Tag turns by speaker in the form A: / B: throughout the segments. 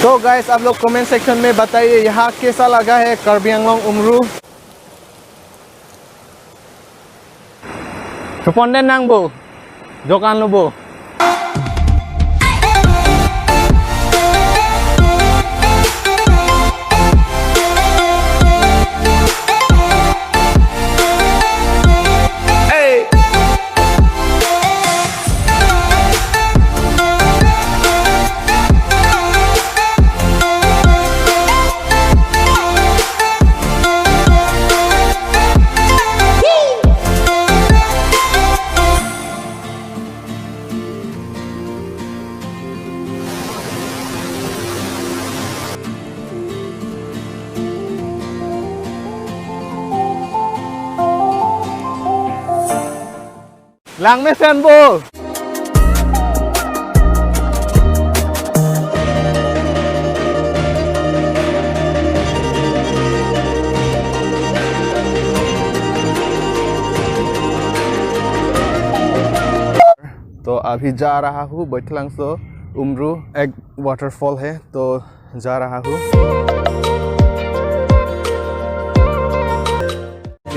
A: तो गाइस आप लोग कमेंट सेक्शन में बताइए यहाँ कैसा लगा है Karbi Anglong Umru. Responden nang bu, jokan lu bu. Lang mesen bu. तो अभी जा रहा हूँ बैठलंगसो उमरू, एक वाटरफॉल है तो जा रहा हूँ।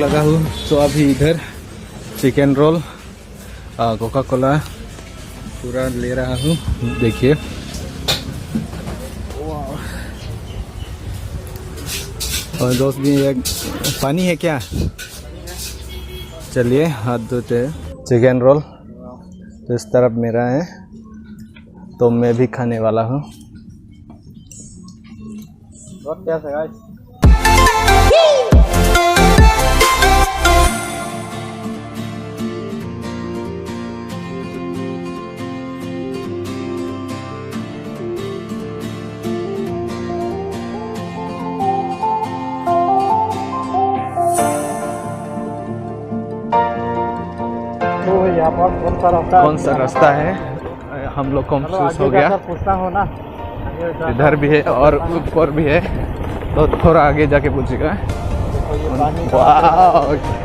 A: लगा हूँ तो अभी इधर चिकन रोल कोका कोला पूरा ले रहा हूँ, देखिए। और दोस्त भी एक पानी है क्या? चलिए हाथ धोते हैं। चिकन रोल तो इस तरफ मेरा है तो मैं भी खाने वाला हूँ।
B: यहाँ पर
A: कौन सा रास्ता है? हम लोग कंफ्यूज हो गया।
B: पूछता हो ना,
A: इधर भी है और ऊपर भी है तो थोड़ा आगे जाके पूछेगा।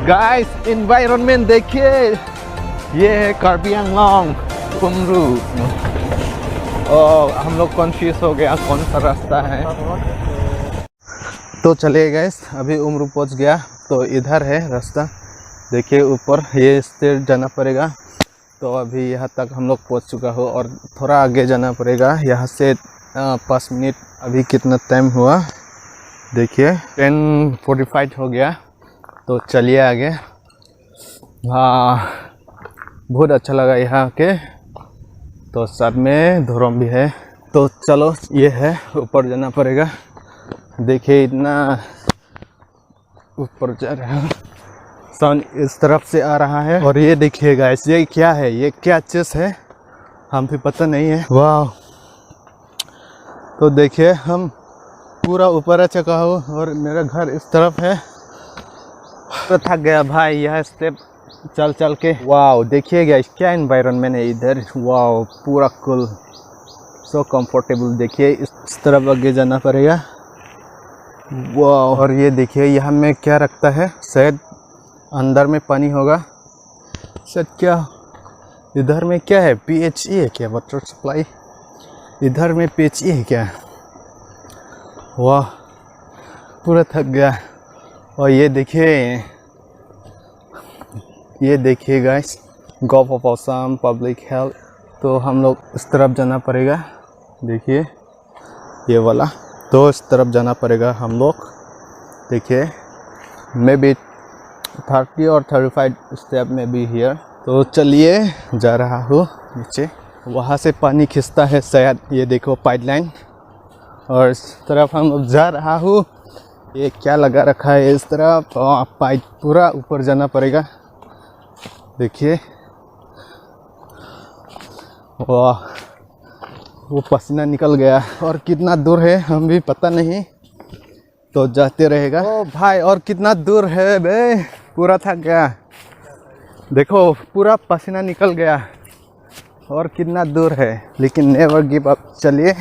A: गाइस एनवायरनमेंट देखिए, ये है कार्बी आंगलोंग उमरू। और हम लोग कंफ्यूज हो गया कौन सा रास्ता है। तो चलिए गाइस अभी उमरू पहुंच गया तो इधर है रास्ता, देखिए ऊपर ये स्टेट जाना पड़ेगा। तो अभी यहाँ तक हम लोग पहुँच चुका हो और थोड़ा आगे जाना पड़ेगा यहाँ से 5 मिनट। अभी कितना टाइम हुआ देखिए, 10:45 हो गया। तो चलिए आगे। हाँ बहुत अच्छा लगा यहाँ के। तो साथ में धोरम भी है तो चलो ये है, ऊपर जाना पड़ेगा। देखिए इतना ऊपर जा रहा है, सन इस तरफ से आ रहा है। और ये देखिए गाइस, ये क्या है, ये क्या चीज़ है हम भी पता नहीं है। वाह, तो देखिए हम पूरा ऊपर आ चुका हूँ और मेरा घर इस तरफ है। तो थक गया भाई यह स्टेप चल चल के। वाह देखिए गाइस क्या एनवायरनमेंट है इधर। वाह पूरा कूल, सो कंफर्टेबल। देखिए इस तरफ आगे जाना पड़ेगा। वाह, और ये देखिए यहाँ में क्या रखता है, शायद अंदर में पानी होगा सर। क्या इधर में क्या है, PHE है क्या, वाटर सप्लाई? इधर में PHE है क्या? वाह पूरा थक गया। और ये देखिए guys, gulf of Assam public health. तो हम लोग इस तरफ जाना पड़ेगा, देखिए ये वाला। तो इस तरफ जाना पड़ेगा हम लोग। देखिए मे बी 30 और 35 स्टेप में भी हियर। तो चलिए जा रहा हूँ नीचे, वहाँ से पानी खिंचता है शायद, ये देखो पाइपलाइन। और इस तरफ हम जा रहा हूँ, ये क्या लगा रखा है इस तरफ, पाइप पूरा ऊपर जाना पड़ेगा। देखिए वाह, वो पसीना निकल गया। और कितना दूर है हम भी पता नहीं, तो जाते रहेगा। ओ भाई और कितना दूर है बे, पूरा थक गया। देखो पूरा पसीना निकल गया और कितना दूर है, लेकिन नेवर गिव अप। चलिए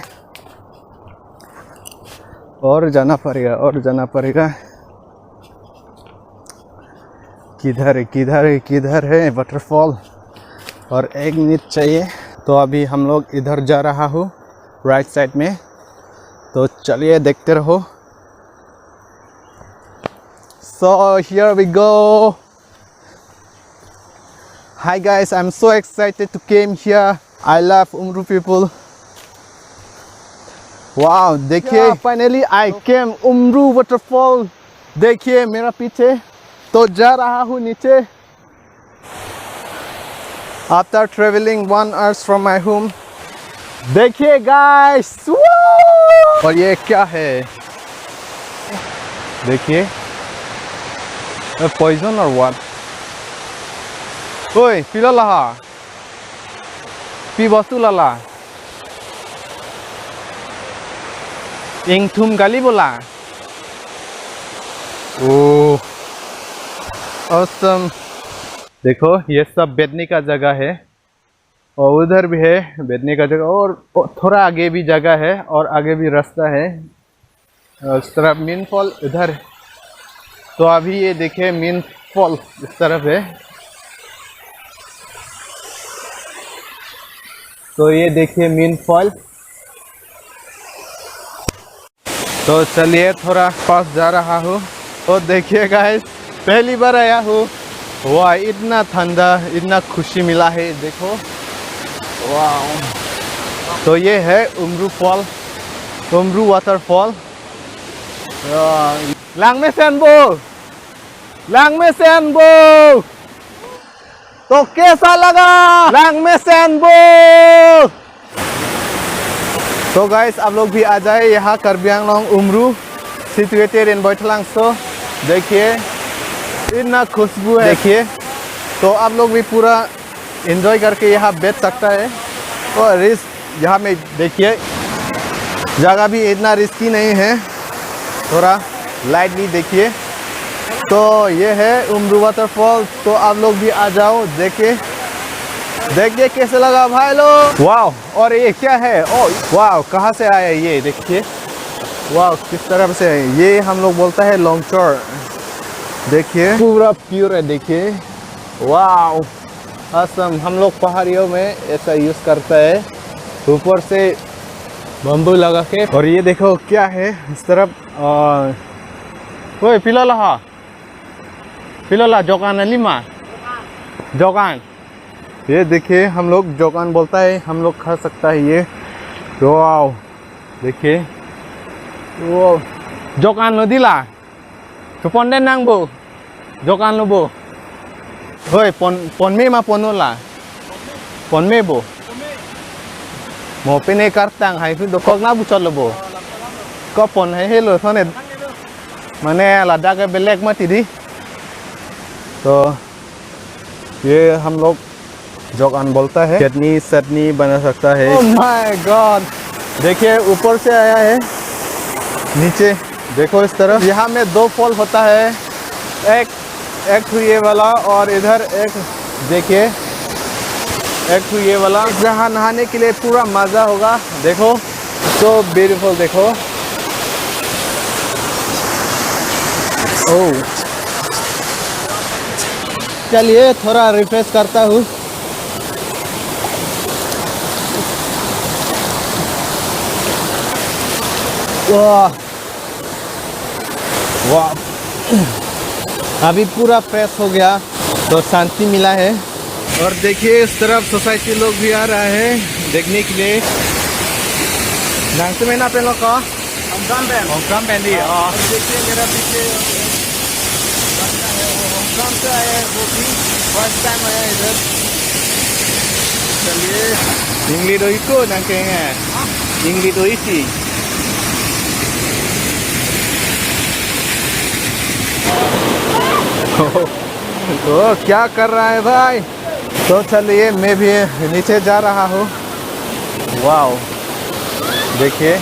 A: और जाना पड़ेगा और जाना पड़ेगा। किधर है वाटरफॉल? और 1 मिनट चाहिए। तो अभी हम लोग इधर जा रहा हूँ राइट साइड में। तो चलिए देखते रहो। So here we go. Hi guys, I'm so excited to came here. I love Umru people. Wow, देखिए finally I came Umru waterfall. देखिए मेरा पीछे तो जा रहा हूँ नीचे। After traveling 1 hour from my home. देखिए guys, और ये क्या है? देखिए, poison or what? ओए पिला लहा पी बस्तु लाला इंग थुम गाली बोला। ओह ऑसम। देखो ये सब बैठने का जगह है और उधर भी है बैठने का जगह और थोड़ा आगे भी जगह है और आगे भी रास्ता है। उस तरफ मेन फॉल इधर। तो अभी ये देखिए मेन फॉल इस तरफ है। तो ये देखिए मेन फॉल। तो चलिए थोड़ा पास जा रहा हूँ। तो देखिए गाइस पहली बार आया हूँ। वाह इतना ठंडा इतना खुशी मिला है देखो। वाह तो ये है उमरू फॉल उमरू वाटरफॉल। लांग में सैनबो तो कैसा लगा लांग में सैनबो। तो गाइस आप लोग भी आ जाए यहाँ कार्बी आंगलोंग उमरू सिचुएटेड इन बैठलांगसो। देखिए इतना खुशबू है देखिए। तो आप लोग भी पूरा एंजॉय करके यहाँ बैठ सकता है। और रिस्क यहाँ में देखिए जगह भी इतना रिस्की नहीं है थोड़ा लाइटली देखिए। तो ये है उमरू वाटरफॉल। तो आप लोग भी आ जाओ देखिए कैसे लगा भाई लोग। वाह और ये क्या है? ओ वाह कहाँ से आया ये देखिए। वाह किस तरफ से है ये हम लोग बोलता है लॉन्गचोर। देखिए पूरा प्योर है देखिए। वाह असम हम लोग पहाड़ियों में ऐसा यूज़ करता है ऊपर से बम्बू लगा के। और ये देखो क्या है इस तरफ। ओए पिलोला जोकान लिमा जोकान। ये देखिए हम लोग जोकान बोलता है हम लोग खा सकता है ये। वाओ देखिए वो जोकान लो दिला तो पोंडे नांगबो जोकान लो बो। ओए पोनमे मा पोनोला पोनमे बो मोपे ने करतांग हाई फिर दोकक ना बुचल लो बो को पोन है हेलो थने माने लादा के बेलेक मत दी। तो ये हम लोग जोकान बोलता है। चटनी बना सकता है। ओह माय गॉड देखिए ऊपर से आया है नीचे देखो इस तरफ। यहाँ में 2 फॉल होता है एक ये वाला और इधर एक देखिए एक ये वाला। जहाँ नहाने के लिए पूरा मज़ा होगा देखो। तो ब्यूटीफुल देखो। ओह चलिए थोड़ा रिफ्रेश करता हूँ। वाह वाह अभी पूरा फ्रेश हो गया तो शांति मिला है। और देखिए इस तरफ सोसाइटी लोग भी आ रहा है देखने के लिए। में ना पेलो का होमग्राम बैंडी। देखिए मेरा पीछे होमग्राम से आया है वो भी फर्स्ट टाइम आया इधर। चलिए इंग्लिश तो इसको ना कहेंगे इंग्लिश तो इसी। तो क्या कर रहा है भाई। तो चलिए मैं भी नीचे जा रहा हूँ। वाओ देखिए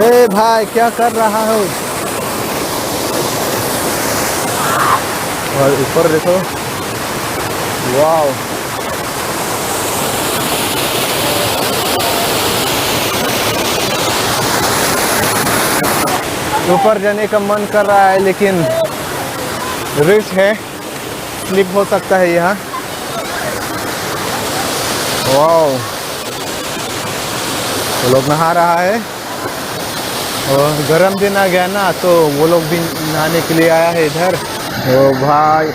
A: ए भाई क्या कर रहा हूँ। और ऊपर देखो वाओ ऊपर जाने का मन कर रहा है लेकिन रिस्क है स्लिप हो सकता है यहाँ। वाओ तो लोग नहा रहा है और गर्म दिन आ गया ना, तो वो लोग भी नहाने के लिए आया है इधर। ओ भाई,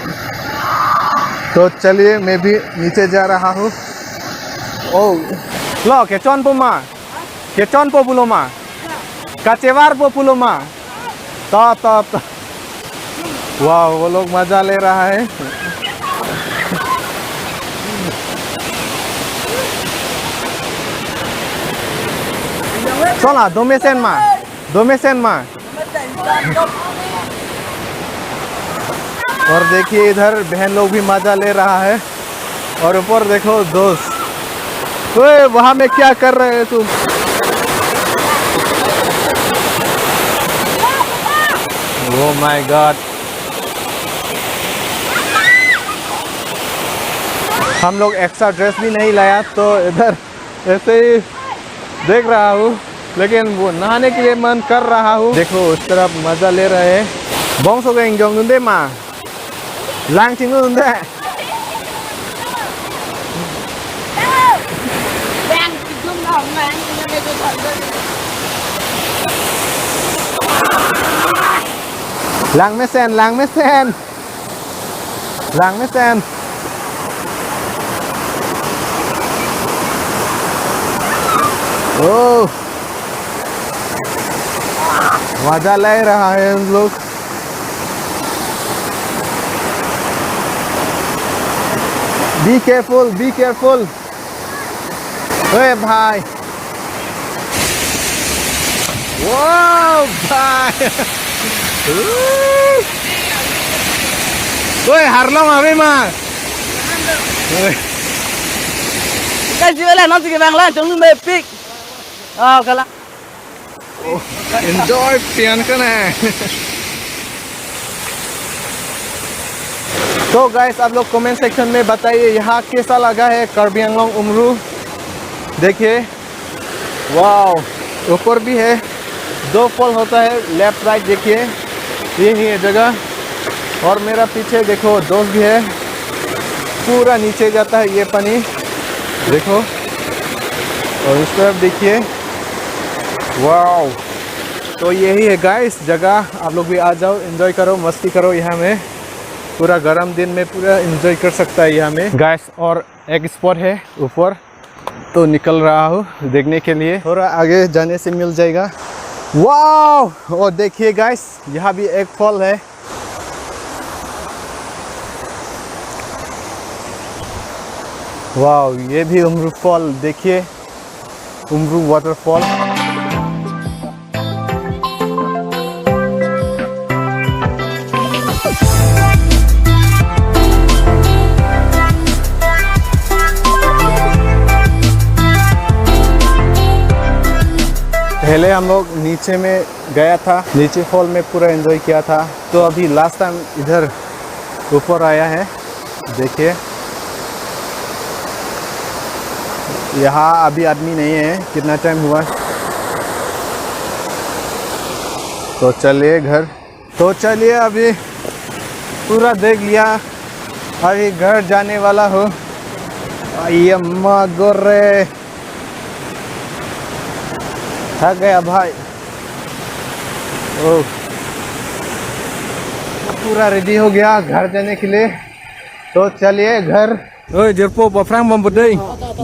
A: तो चलिए मैं भी नीचे जा रहा हूँ। ओ लो केचन पुमा, केचन पो पुलोमा, काचेवार पो पुलोमा, तो वाह, वो लोग मजा ले रहा है। सोना दो में सेन माँ। और देखिए इधर बहन लोग भी मजा ले रहा है। और ऊपर देखो दोस्त, ओए वहां में क्या कर रहे हैं तुम? ओह माय गॉड, हम लोग एक्स्ट्रा ड्रेस भी नहीं लाया, तो इधर ऐसे ही देख रहा हूँ, लेकिन वो नहाने के लिए मन कर रहा हूँ। देखो उस तरफ मजा ले रहे हैं। बोंग सो गए जोंग दुंदे माँ लांग चिंगू दुंदे लांग में सेन ओ मजा ले रहा है हम लोग। Be careful. ओए भाई, वाह भाई, ओए हारलो अबे माँ।
C: Cái dưới này nó chỉ vàng lên chúng mê pic. Cái là
A: enjoy पियन का ना। तो गाइस, आप लोग कमेंट सेक्शन में बताइए यहाँ कैसा लगा है कार्बी आंगलोंग उमरू। देखिए वाह, ऊपर भी है, 2 फॉल होता है, लेफ्ट राइट देखिए, यही है जगह। और मेरा पीछे देखो दोस्त भी है, पूरा नीचे जाता है ये पानी देखो। और इस तरफ देखिए, वाओ। तो यही है गाइस जगह, आप लोग भी आ जाओ, एंजॉय करो, मस्ती करो। यहाँ में पूरा गर्म दिन में पूरा एंजॉय कर सकता है यहाँ में गाइस। और एक स्पॉट है ऊपर, तो निकल रहा हूँ देखने के लिए, थोड़ा आगे जाने से मिल जाएगा। वाओ, और देखिए गाइस यहाँ भी एक फॉल है। वाओ, ये भी उमरू फॉल देखिए, उमरू वाटरफॉल। पहले हम लोग नीचे में गया था, नीचे फॉल में पूरा एंजॉय किया था। तो अभी लास्ट टाइम इधर ऊपर आया है, देखिए यहाँ अभी आदमी नहीं है। कितना टाइम हुआ? तो चलिए घर, तो चलिए अभी पूरा देख लिया, अभी घर जाने वाला हो। आइए अम्मा गोरे, थक गया भाई। ओह, पूरा रेडी हो गया घर जाने के लिए, तो चलिए घर। Ơi, giờ po bỏ phang bom bật đi.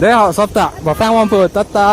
A: Để họ sắp tạ, bỏ phang bom bật tata.